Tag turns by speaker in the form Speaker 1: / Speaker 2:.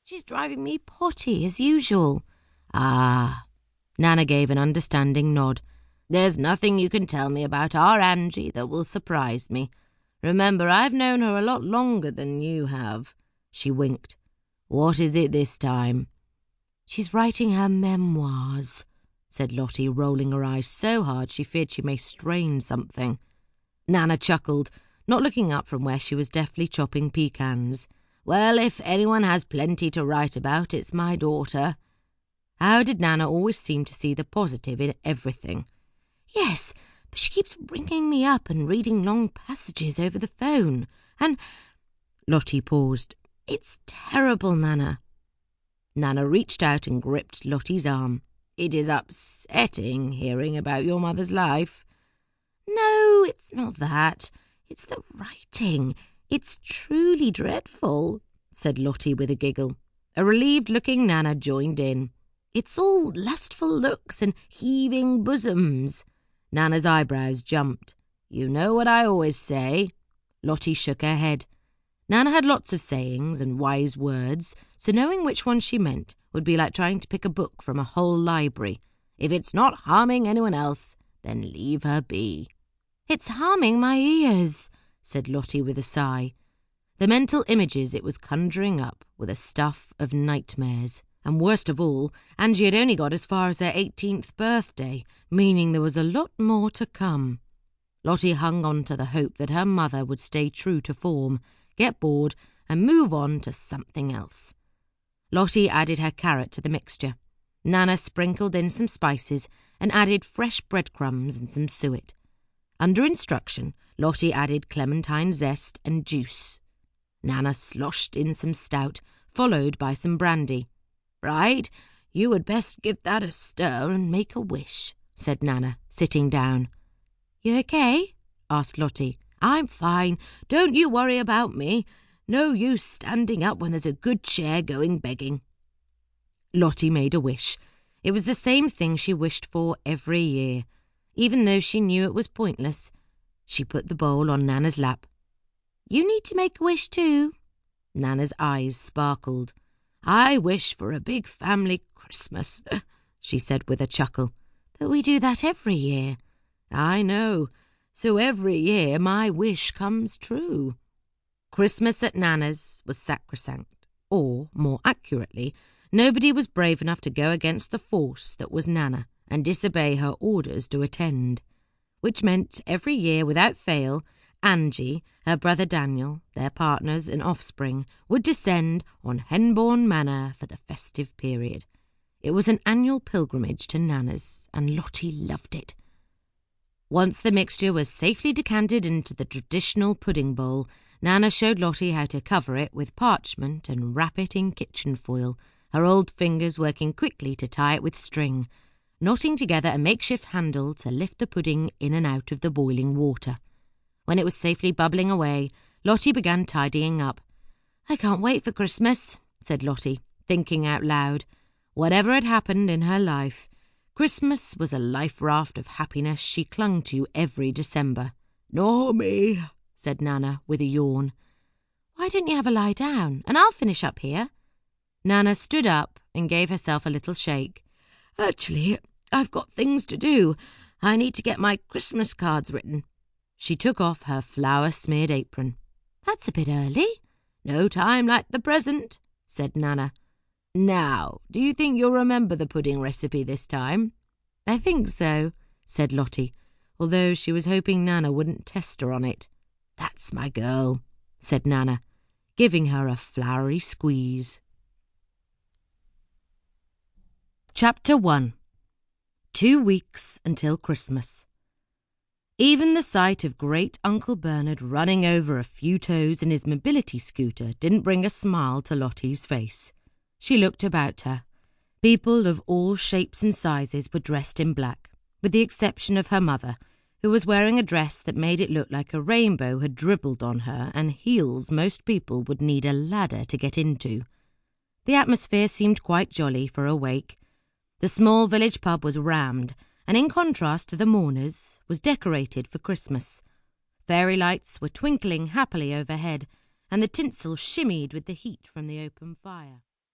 Speaker 1: She's driving me potty, as usual." "Ah." Nana gave an understanding nod. "There's nothing you can tell me about our Angie that will surprise me. Remember, I've known her a lot longer than you have." She winked. "What is it this time?" "She's writing her memoirs," said Lottie, rolling her eyes so hard she feared she may strain something. Nana chuckled, not looking up from where she was deftly chopping pecans. "Well, if anyone has plenty to write about, it's my daughter." How did Nana always seem to see the positive in everything? "Yes, but she keeps ringing me up and reading long passages over the phone. And—" Lottie paused. "It's terrible, Nana." Nana reached out and gripped Lottie's arm. "It is upsetting hearing about your mother's life." "No, it's not that. It's the writing. It's truly dreadful," said Lottie with a giggle. A relieved-looking Nana joined in. "It's all lustful looks and heaving bosoms." Nana's eyebrows jumped. "You know what I always say." Lottie shook her head. Nana had lots of sayings and wise words, so knowing which one she meant would be like trying to pick a book from a whole library. If it's not harming anyone else, then leave her be. "It's harming my ears," said Lottie with a sigh. The mental images it was conjuring up were the stuff of nightmares. And worst of all, Angie had only got as far as her 18th birthday, meaning there was a lot more to come. Lottie hung on to the hope that her mother would stay true to form, get bored, and move on to something else. Lottie added her carrot to the mixture. Nana sprinkled in some spices and added fresh breadcrumbs and some suet. Under instruction, Lottie added clementine zest and juice. Nana sloshed in some stout, followed by some brandy. "Right, you had best give that a stir and make a wish," said Nana, sitting down. "You okay?" asked Lottie. "I'm fine. Don't you worry about me. No use standing up when there's a good chair going begging." Lottie made a wish. It was the same thing she wished for every year. Even though she knew it was pointless, she put the bowl on Nana's lap. "You need to make a wish too." Nana's eyes sparkled. "I wish for a big family Christmas," she said with a chuckle. "But we do that every year." "I know. So every year my wish comes true." Christmas at Nana's was sacrosanct, or, more accurately, nobody was brave enough to go against the force that was Nana and disobey her orders to attend, which meant every year without fail, Angie, her brother Daniel, their partners and offspring, would descend on Henbourne Manor for the festive period. It was an annual pilgrimage to Nana's, and Lottie loved it. Once the mixture was safely decanted into the traditional pudding bowl, Nana showed Lottie how to cover it with parchment and wrap it in kitchen foil, her old fingers working quickly to tie it with string, knotting together a makeshift handle to lift the pudding in and out of the boiling water. When it was safely bubbling away, Lottie began tidying up. "I can't wait for Christmas," said Lottie, thinking out loud. Whatever had happened in her life, Christmas was a life raft of happiness she clung to every December. "Nor me," said Nana with a yawn. "Why don't you have a lie down, and I'll finish up here?" Nana stood up and gave herself a little shake. "Actually, I've got things to do. I need to get my Christmas cards written." She took off her flour-smeared apron. "That's a bit early." "No time like the present," said Nana. "Now, do you think you'll remember the pudding recipe this time?" "I think so," said Lottie, although she was hoping Nana wouldn't test her on it. "That's my girl," said Nana, giving her a floury squeeze. Chapter 1. 2 weeks until Christmas. Even the sight of great Uncle Bernard running over a few toes in his mobility scooter didn't bring a smile to Lottie's face. She looked about her. People of all shapes and sizes were dressed in black, with the exception of her mother, who was wearing a dress that made it look like a rainbow had dribbled on her and heels most people would need a ladder to get into. The atmosphere seemed quite jolly for a wake. The small village pub was rammed, and in contrast to the mourners, was decorated for Christmas. Fairy lights were twinkling happily overhead, and the tinsel shimmied with the heat from the open fire.